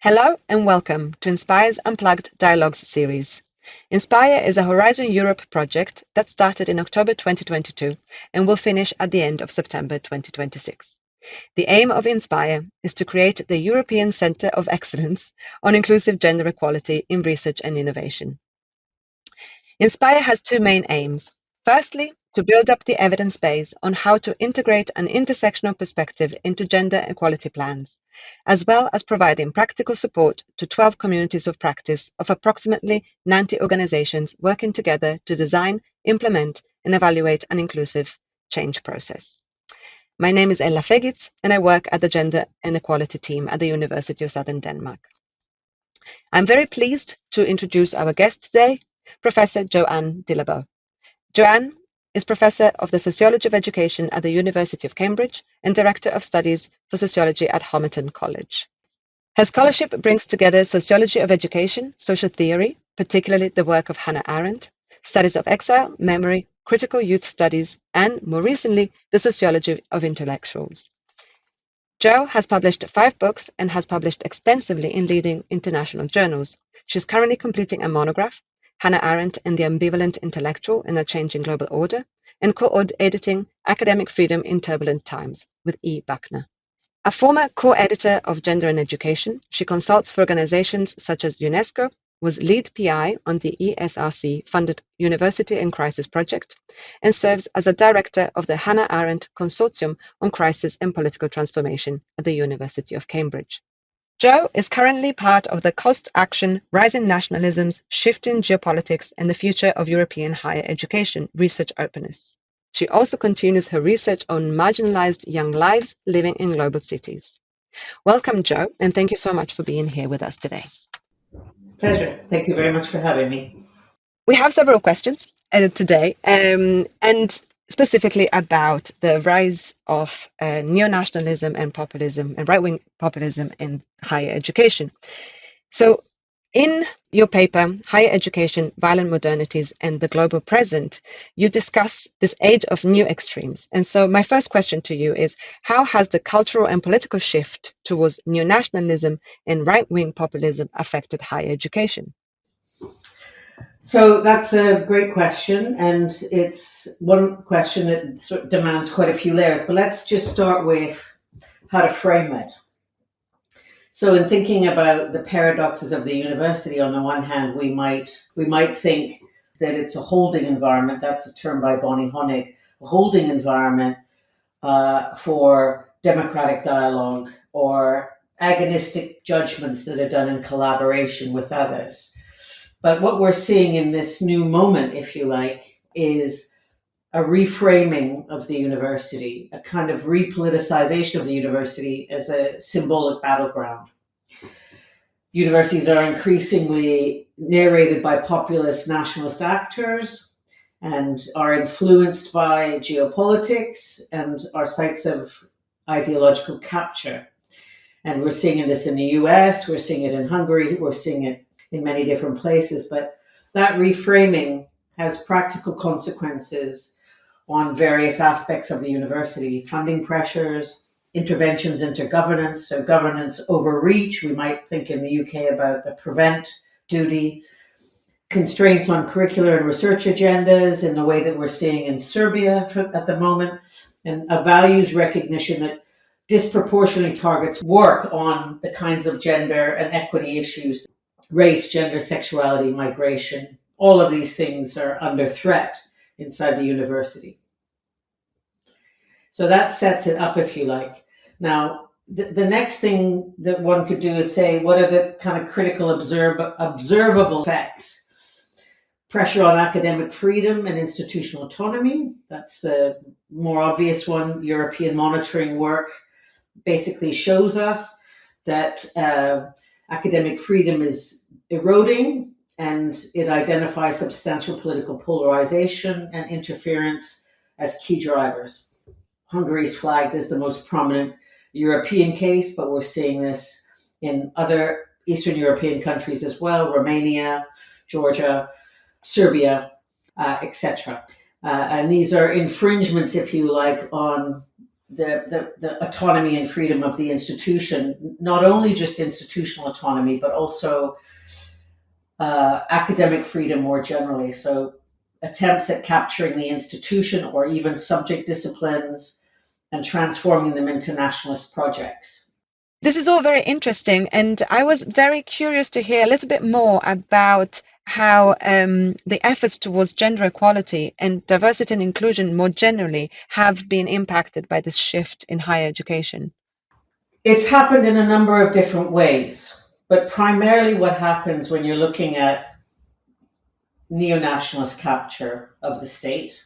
Hello and welcome to INSPIRE's Unplugged Dialogues series. INSPIRE is a Horizon Europe project that started in October 2022 and will finish at the end of September 2026. The aim of INSPIRE is to create the European Centre of Excellence on inclusive gender equality in research and innovation. INSPIRE has two main aims. Firstly, to build up the evidence base on how to integrate an intersectional perspective into gender equality plans, as well as providing practical support to 12 communities of practice of approximately 90 organizations working together to design, implement, and evaluate an inclusive change process. My name is Ella Fegitz, and I work at the Gender and Equality team at the University of Southern Denmark. I'm very pleased to introduce our guest today, Professor Jo-Anne Dillabough. Jo-Anne is Professor of the Sociology of Education at the University of Cambridge and Director of Studies for Sociology at Homerton College. Her scholarship brings together sociology of education, social theory, particularly the work of Hannah Arendt, studies of exile, memory, critical youth studies, and, more recently, the sociology of intellectuals. Jo has published 5 books and has published extensively in leading international journals. She's currently completing a monograph, Hannah Arendt and the Ambivalent Intellectual in a Changing Global Order, and co-editing Academic Freedom in Turbulent Times with E. Buckner. A former co-editor of Gender and Education, she consults for organizations such as UNESCO, was lead PI on the ESRC-funded University in Crisis project, and serves as a director of the Hannah Arendt Consortium on Crisis and Political Transformation at the University of Cambridge. Jo is currently part of the Cost Action, Rising Nationalisms, Shifting Geopolitics and the Future of European Higher Education Research Openness. She also continues her research on marginalized young lives living in global cities. Welcome, Jo, and thank you so much for being here with us today. Pleasure. Thank you very much for having me. We have several questions today, and specifically about the rise of neo-nationalism and populism and right-wing populism in higher education. So in your paper, Higher Education, Violent Modernities and the Global Present, you discuss this age of new extremes. And so my first question to you is, how has the cultural and political shift towards neo-nationalism and right-wing populism affected higher education? So that's a great question, and it's one question that sort of demands quite a few layers, but let's just start with how to frame it. So in thinking about the paradoxes of the university, on the one hand, we might think that it's a holding environment. That's a term by Bonnie Honig, a holding environment for democratic dialogue or agonistic judgments that are done in collaboration with others. But what we're seeing in this new moment, if you like, is a reframing of the university, a kind of repoliticization of the university as a symbolic battleground. Universities are increasingly narrated by populist nationalist actors and are influenced by geopolitics and are sites of ideological capture. And we're seeing this in the US, we're seeing it in Hungary, we're seeing it in many different places, but that reframing has practical consequences on various aspects of the university: funding pressures, interventions into governance, so governance overreach. We might think in the UK about the prevent duty, constraints on curricular and research agendas in the way that we're seeing in Serbia at the moment, and a values recognition that disproportionately targets work on the kinds of gender and equity issues: race, gender, sexuality, migration. All of these things are under threat inside the university. So that sets it up, if you like. Now, the next thing that one could do is say, what are the kind of critical observable effects? Pressure on academic freedom and institutional autonomy. That's the more obvious one. European monitoring work basically shows us that academic freedom is eroding, and it identifies substantial political polarization and interference as key drivers. Hungary is flagged as the most prominent European case, but we're seeing this in other Eastern European countries as well: Romania, Georgia, Serbia, etc. And these are infringements, if you like, on the autonomy and freedom of the institution, not only just institutional autonomy, but also academic freedom more generally. So attempts at capturing the institution or even subject disciplines and transforming them into nationalist projects. This is all very interesting, and I was very curious to hear a little bit more about how the efforts towards gender equality and diversity and inclusion more generally have been impacted by this shift in higher education. It's happened in a number of different ways, but primarily what happens when you're looking at neo-nationalist capture of the state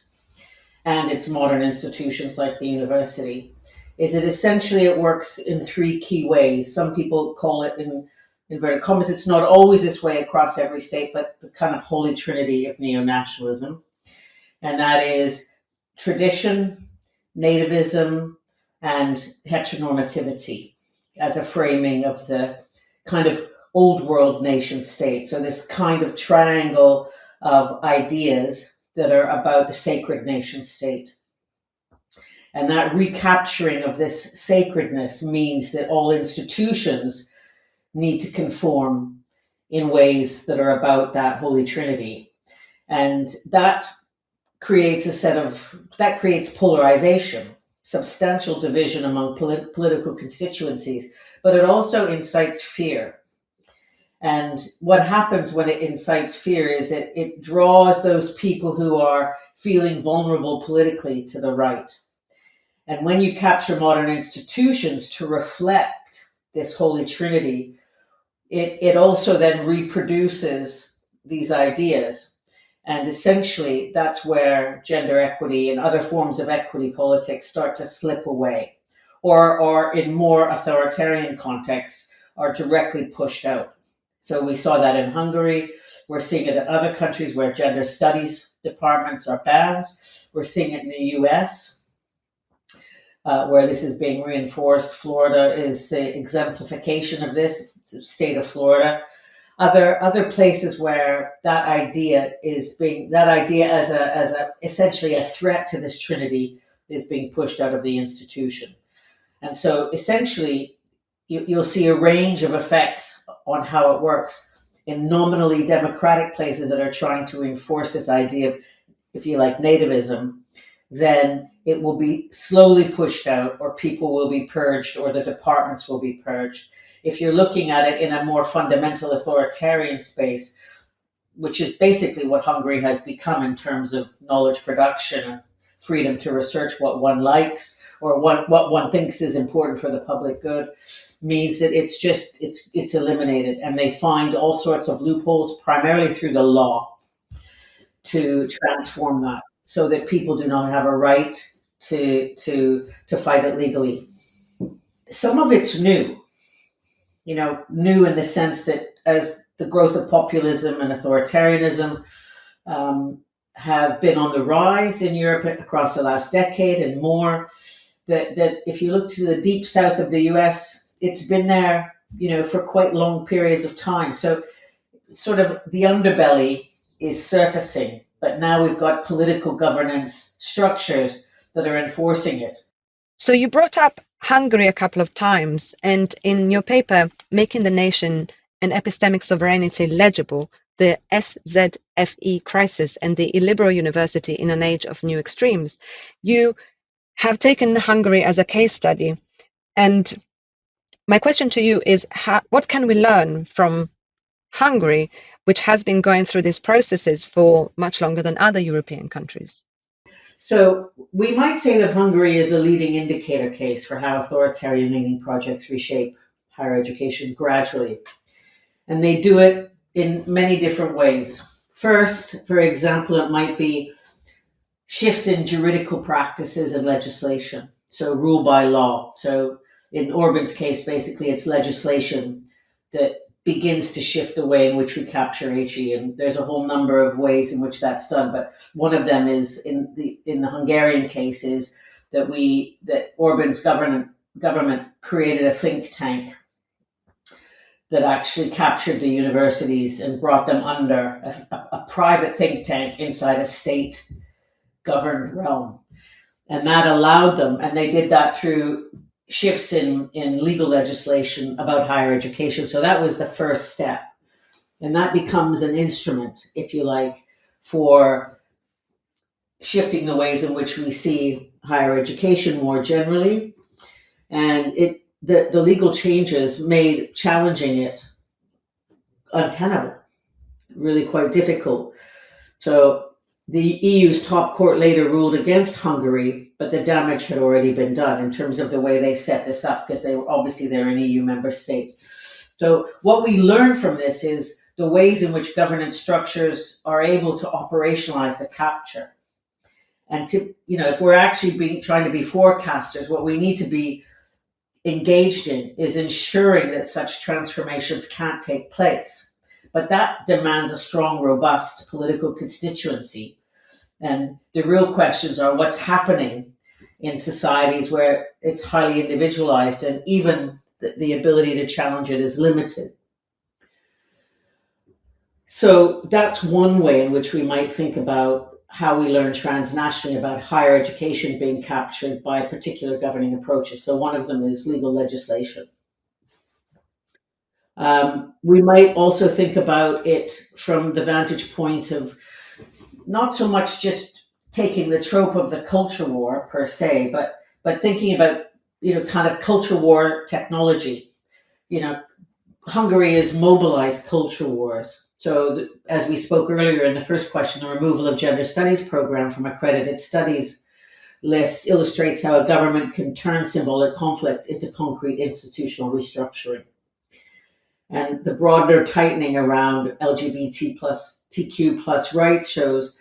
and its modern institutions like the university is that essentially it works in three key ways. Some people call it, in inverted commas, it's not always this way across every state, but the kind of holy trinity of neo-nationalism. And that is tradition, nativism, and heteronormativity as a framing of the kind of old world nation state. So this kind of triangle of ideas that are about the sacred nation state. And that recapturing of this sacredness means that all institutions need to conform in ways that are about that Holy Trinity. And that creates polarization, substantial division among political constituencies, but it also incites fear. And what happens when it incites fear is it draws those people who are feeling vulnerable politically to the right. And when you capture modern institutions to reflect this Holy Trinity, it also then reproduces these ideas. And essentially, that's where gender equity and other forms of equity politics start to slip away, or in more authoritarian contexts, are directly pushed out. So we saw that in Hungary. We're seeing it in other countries where gender studies departments are banned. We're seeing it in the US, where this is being reinforced. Florida is the exemplification of this, the state of Florida. Other places where that idea as a essentially a threat to this trinity is being pushed out of the institution. And so essentially you'll see a range of effects on how it works in nominally democratic places that are trying to enforce this idea of, if you like, nativism. Then it will be slowly pushed out, or people will be purged, or the departments will be purged. If you're looking at it in a more fundamental authoritarian space, which is basically what Hungary has become in terms of knowledge production and freedom to research what one likes or what one thinks is important for the public good, means that it's eliminated, and they find all sorts of loopholes, primarily through the law, to transform that so that people do not have a right to fight it legally. Some of it's new, new in the sense that as the growth of populism and authoritarianism have been on the rise in Europe across the last decade and more, that if you look to the deep south of the US, it's been there, for quite long periods of time. So sort of the underbelly is surfacing, but now we've got political governance structures that are enforcing it. So you brought up Hungary a couple of times, and in your paper, Making the Nation and Epistemic Sovereignty Legible, the SZFE crisis and the illiberal university in an age of new extremes, you have taken Hungary as a case study. And my question to you is, what can we learn from Hungary, which has been going through these processes for much longer than other European countries? So we might say that Hungary is a leading indicator case for how authoritarian-leaning projects reshape higher education gradually. And they do it in many different ways. First, for example, it might be shifts in juridical practices and legislation. So rule by law. So in Orban's case, basically it's legislation that begins to shift the way in which we capture HE, and there's a whole number of ways in which that's done. But one of them is in the Hungarian case is that Orban's government created a think tank that actually captured the universities and brought them under a private think tank inside a state governed realm. And that allowed them, and they did that through shifts in legal legislation about higher education. So that was the first step. And that becomes an instrument, if you like, for shifting the ways in which we see higher education more generally. And the legal changes made challenging it untenable, really quite difficult. So the EU's top court later ruled against Hungary, but the damage had already been done in terms of the way they set this up, because they're an EU member state. So what we learn from this is the ways in which governance structures are able to operationalize the capture. And if we're actually trying to be forecasters, what we need to be engaged in is ensuring that such transformations can't take place. But that demands a strong, robust political constituency. And the real questions are what's happening in societies where it's highly individualized and even the ability to challenge it is limited. So that's one way in which we might think about how we learn transnationally about higher education being captured by particular governing approaches. So one of them is legal legislation. We might also think about it from the vantage point of not so much just taking the trope of the culture war per se, but thinking about kind of culture war technology. Hungary has mobilized culture wars. So as we spoke earlier in the first question, the removal of gender studies program from accredited studies lists illustrates how a government can turn symbolic conflict into concrete institutional restructuring. And the broader tightening around LGBTQ plus rights shows,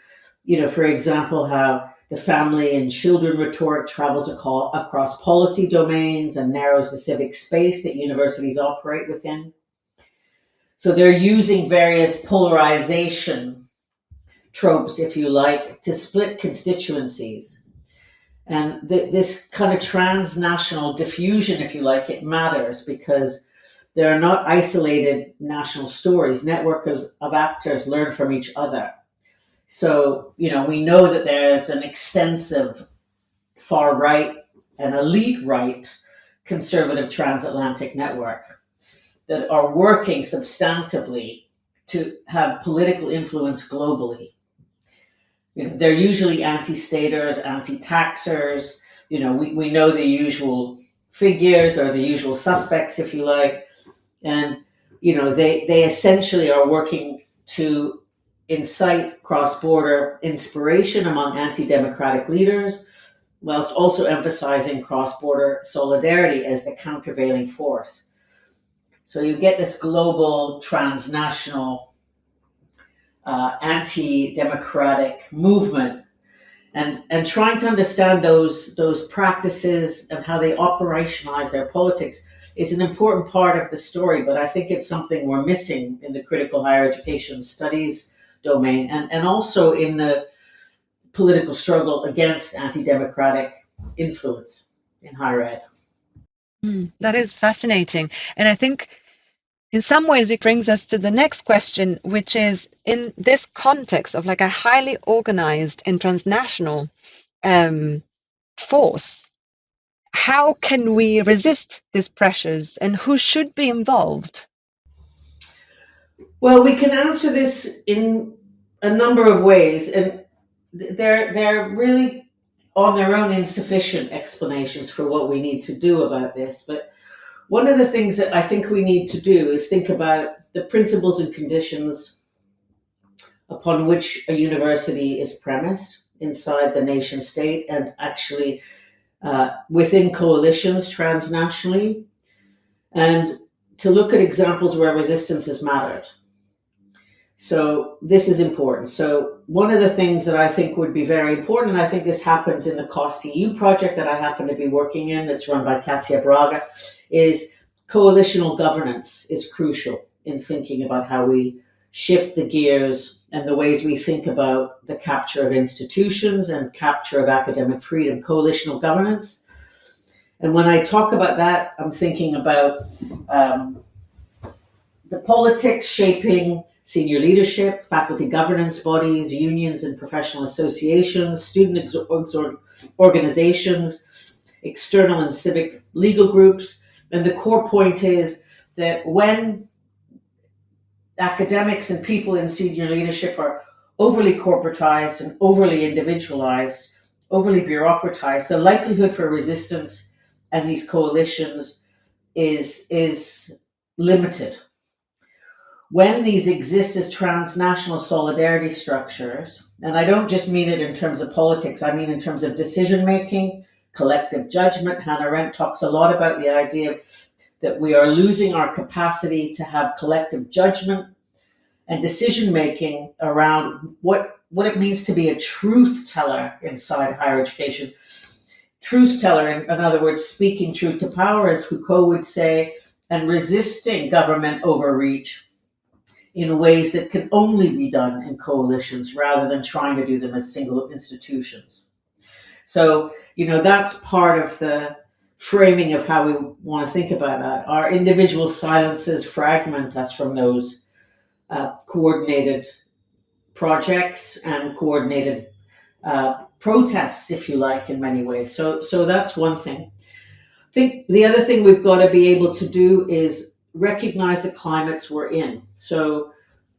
for example, how the family and children rhetoric travels across policy domains and narrows the civic space that universities operate within. So they're using various polarization tropes, if you like, to split constituencies. And this kind of transnational diffusion, if you like, it matters because there are not isolated national stories. Networks of actors learn from each other. So, we know that there's an extensive far right and elite right conservative transatlantic network that are working substantively to have political influence globally. They're usually anti-staters, anti-taxers. We know the usual figures or the usual suspects, if you like. And, they essentially are working to incite cross-border inspiration among anti-democratic leaders, whilst also emphasizing cross-border solidarity as the countervailing force. So you get this global, transnational, anti-democratic movement, and trying to understand those practices and how they operationalize their politics is an important part of the story. But I think it's something we're missing in the critical higher education studies domain, and also in the political struggle against anti-democratic influence in higher ed. That is fascinating. And I think in some ways it brings us to the next question, which is in this context of like a highly organized and transnational force, how can we resist these pressures and who should be involved? Well, we can answer this in a number of ways, and they're really on their own insufficient explanations for what we need to do about this. But one of the things that I think we need to do is think about the principles and conditions upon which a university is premised inside the nation state and actually within coalitions transnationally, and to look at examples where resistance has mattered. So this is important. So one of the things that I think would be very important, and I think this happens in the Cost EU project that I happen to be working in, that's run by Katia Braga, is coalitional governance is crucial in thinking about how we shift the gears and the ways we think about the capture of institutions and capture of academic freedom, coalitional governance. And when I talk about that, I'm thinking about the politics shaping senior leadership, faculty governance bodies, unions and professional associations, student organizations, external and civic legal groups. And the core point is that when academics and people in senior leadership are overly corporatized and overly individualized, overly bureaucratized, the likelihood for resistance and these coalitions is limited. When these exist as transnational solidarity structures, and I don't just mean it in terms of politics, I mean in terms of decision making, collective judgment. Hannah Arendt talks a lot about the idea that we are losing our capacity to have collective judgment and decision making around what it means to be a truth teller inside higher education. Truth teller, in other words, speaking truth to power, as Foucault would say, and resisting government overreach in ways that can only be done in coalitions rather than trying to do them as single institutions. So, that's part of the framing of how we want to think about that. Our individual silences fragment us from those coordinated projects and coordinated protests, if you like, in many ways. So that's one thing. I think the other thing we've got to be able to do is recognize the climates we're in. So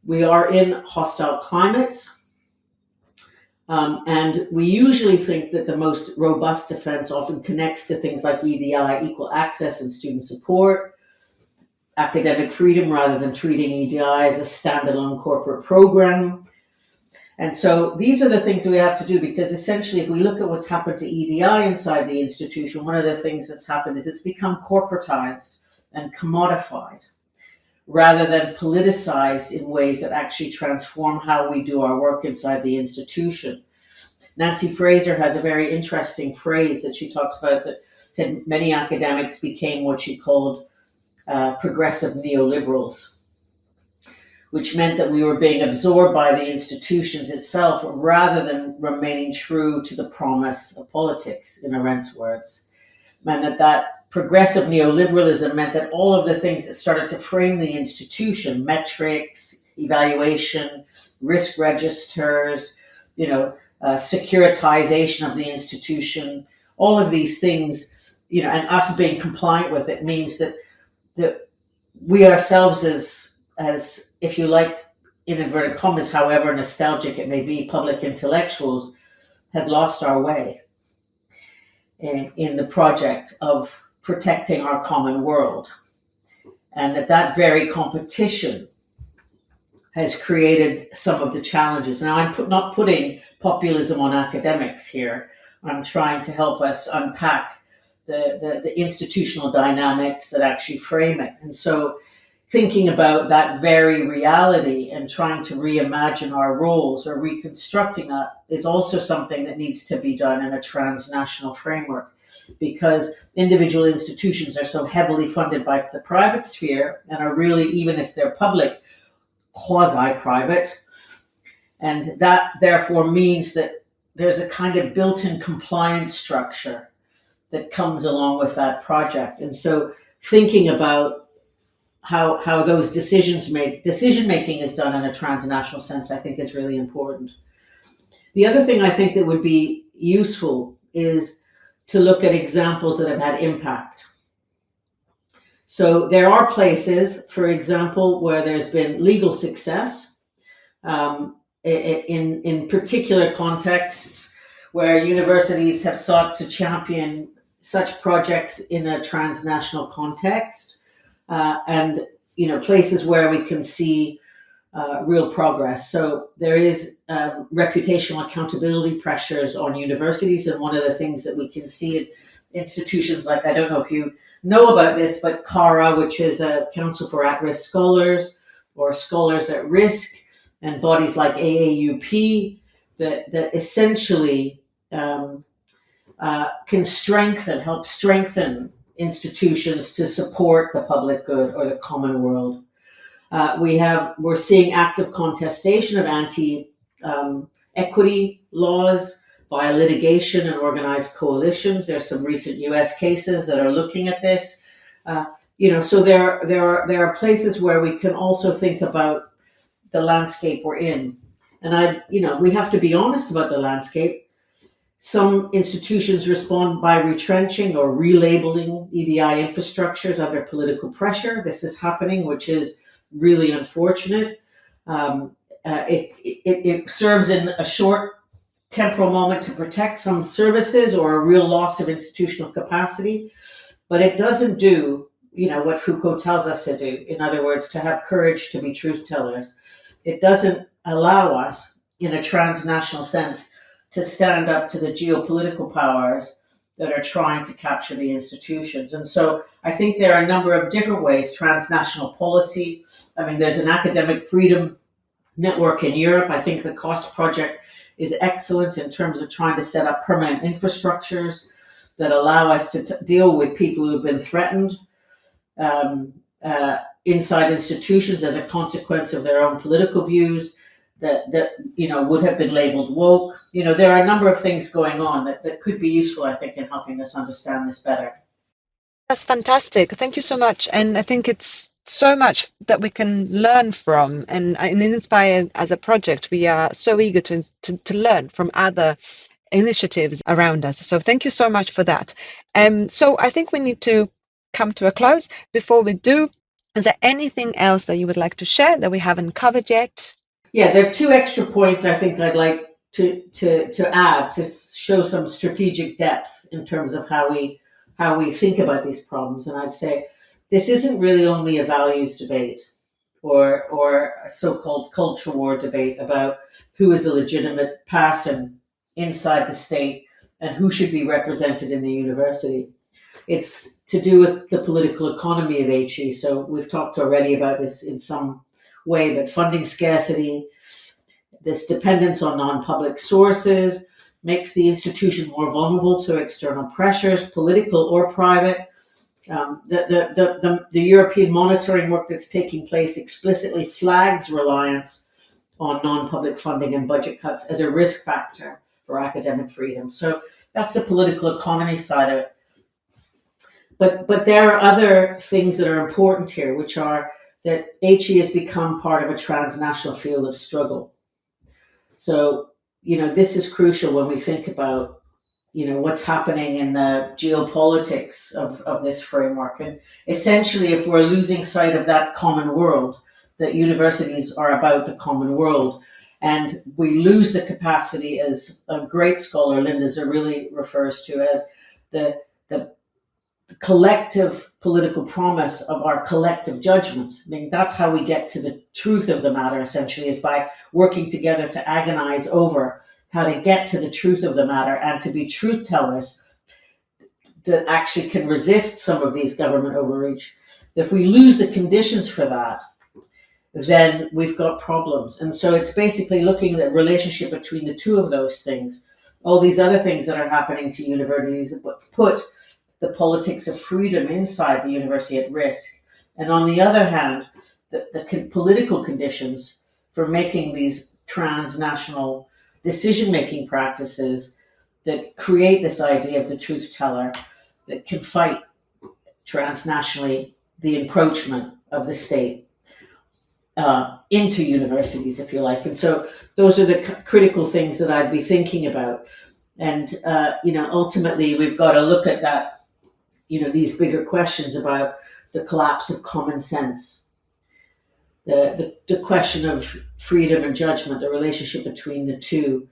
we are in hostile climates. And we usually think that the most robust defense often connects to things like EDI, equal access and student support, academic freedom, rather than treating EDI as a standalone corporate program. And so these are the things that we have to do, because essentially if we look at what's happened to EDI inside the institution, one of the things that's happened is it's become corporatized and commodified rather than politicized in ways that actually transform how we do our work inside the institution. Nancy Fraser has a very interesting phrase that she talks about that said many academics became what she called progressive neoliberals, which meant that we were being absorbed by the institutions itself rather than remaining true to the promise of politics, in Arendt's words. And that progressive neoliberalism meant that all of the things that started to frame the institution, metrics, evaluation, risk registers, securitization of the institution, all of these things, and us being compliant with it means that we ourselves as, if you like, in inverted commas, however nostalgic it may be, public intellectuals, had lost our way in the project of protecting our common world. And that very competition has created some of the challenges. Now, I'm not putting populism on academics here. I'm trying to help us unpack the institutional dynamics that actually frame it. And so thinking about that very reality and trying to reimagine our roles or reconstructing that is also something that needs to be done in a transnational framework, because individual institutions are so heavily funded by the private sphere and are really, even if they're public, quasi-private. And that therefore means that there's a kind of built-in compliance structure that comes along with that project. And so thinking about how those decision making is done in a transnational sense, I think is really important. The other thing I think that would be useful is to look at examples that have had impact. So there are places, for example, where there's been legal success in particular contexts where universities have sought to champion such projects in a transnational context, and places where we can see real progress. So there is reputational accountability pressures on universities, and one of the things that we can see in institutions like, I don't know if you know about this, but CARA, which is a Council for At-Risk Scholars or Scholars at Risk, and bodies like AAUP that essentially can help strengthen institutions to support the public good or the common world. We're seeing active contestation of anti-equity laws via litigation and organized coalitions. There's some recent US cases that are looking at this. So there are places where we can also think about the landscape we're in. And we have to be honest about the landscape. Some institutions respond by retrenching or relabeling EDI infrastructures under political pressure. This is happening, which is really unfortunate. It serves in a short temporal moment to protect some services or a real loss of institutional capacity, but it doesn't do what Foucault tells us to do. In other words, to have courage to be truth tellers. It doesn't allow us, in a transnational sense, to stand up to the geopolitical powers that are trying to capture the institutions. And so I think there are a number of different ways. Transnational policy. I mean, there's an academic freedom network in Europe. I think the COST project is excellent in terms of trying to set up permanent infrastructures that allow us to deal with people who've been threatened inside institutions as a consequence of their own political views that would have been labeled woke. There are a number of things going on that could be useful, I think, in helping us understand this better. That's fantastic. Thank you so much. And I think it's so much that we can learn from. And in Inspire as a project, we are so eager to learn from other initiatives around us. So thank you so much for that. So I think we need to come to a close. Before we do, is there anything else that you would like to share that we haven't covered yet? Yeah, there are two extra points I think I'd like to add to show some strategic depth in terms of how we think about these problems. And I'd say this isn't really only a values debate or a so-called culture war debate about who is a legitimate person inside the state and who should be represented in the university. It's to do with the political economy of HE. So we've talked already about this in some way, but funding scarcity, this dependence on non-public sources makes the institution more vulnerable to external pressures, political or private. The European monitoring work that's taking place explicitly flags reliance on non-public funding and budget cuts as a risk factor for academic freedom. So that's the political economy side of it. But there are other things that are important here, which are that HE has become part of a transnational field of struggle. So, this is crucial when we think about, what's happening in the geopolitics of this framework. And essentially, if we're losing sight of that common world, that universities are about the common world, and we lose the capacity, as a great scholar, Linda Zerilli, refers to as the collective political promise of our collective judgments. I mean, that's how we get to the truth of the matter, essentially, is by working together to agonize over how to get to the truth of the matter and to be truth tellers that actually can resist some of these government overreach. If we lose the conditions for that, then we've got problems. And so it's basically looking at the relationship between the two of those things. All these other things that are happening to universities put the politics of freedom inside the university at risk. And on the other hand, the political conditions for making these transnational decision-making practices that create this idea of the truth teller that can fight transnationally the encroachment of the state into universities, if you like. And so those are the critical things that I'd be thinking about. And, ultimately, we've got to look at that, these bigger questions about the collapse of common sense, the question of freedom and judgment, the relationship between the two,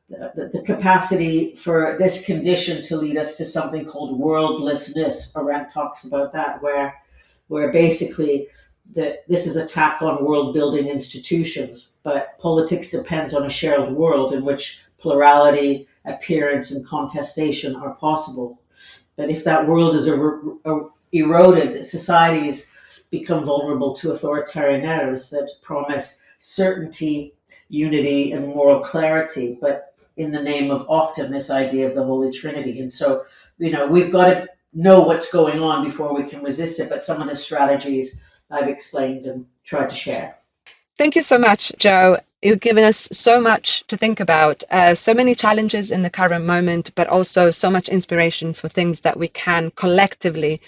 the capacity for this condition to lead us to something called worldlessness. Arendt talks about that, where basically this is attack on world-building institutions, but politics depends on a shared world in which plurality, appearance, and contestation are possible. But if that world is eroded, societies become vulnerable to authoritarian narratives that promise certainty, unity, and moral clarity, but in the name of often this idea of the Holy Trinity. And so, we've got to know what's going on before we can resist it, but some of the strategies I've explained and tried to share. Thank you so much, Jo. You've given us so much to think about, so many challenges in the current moment, but also so much inspiration for things that we can collectively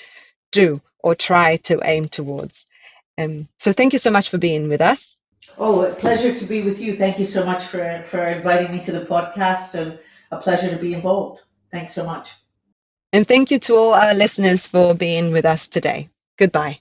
do or try to aim towards. So thank you so much for being with us. Oh, a pleasure to be with you. Thank you so much for inviting me to the podcast, and a pleasure to be involved. Thanks so much. And thank you to all our listeners for being with us today. Goodbye.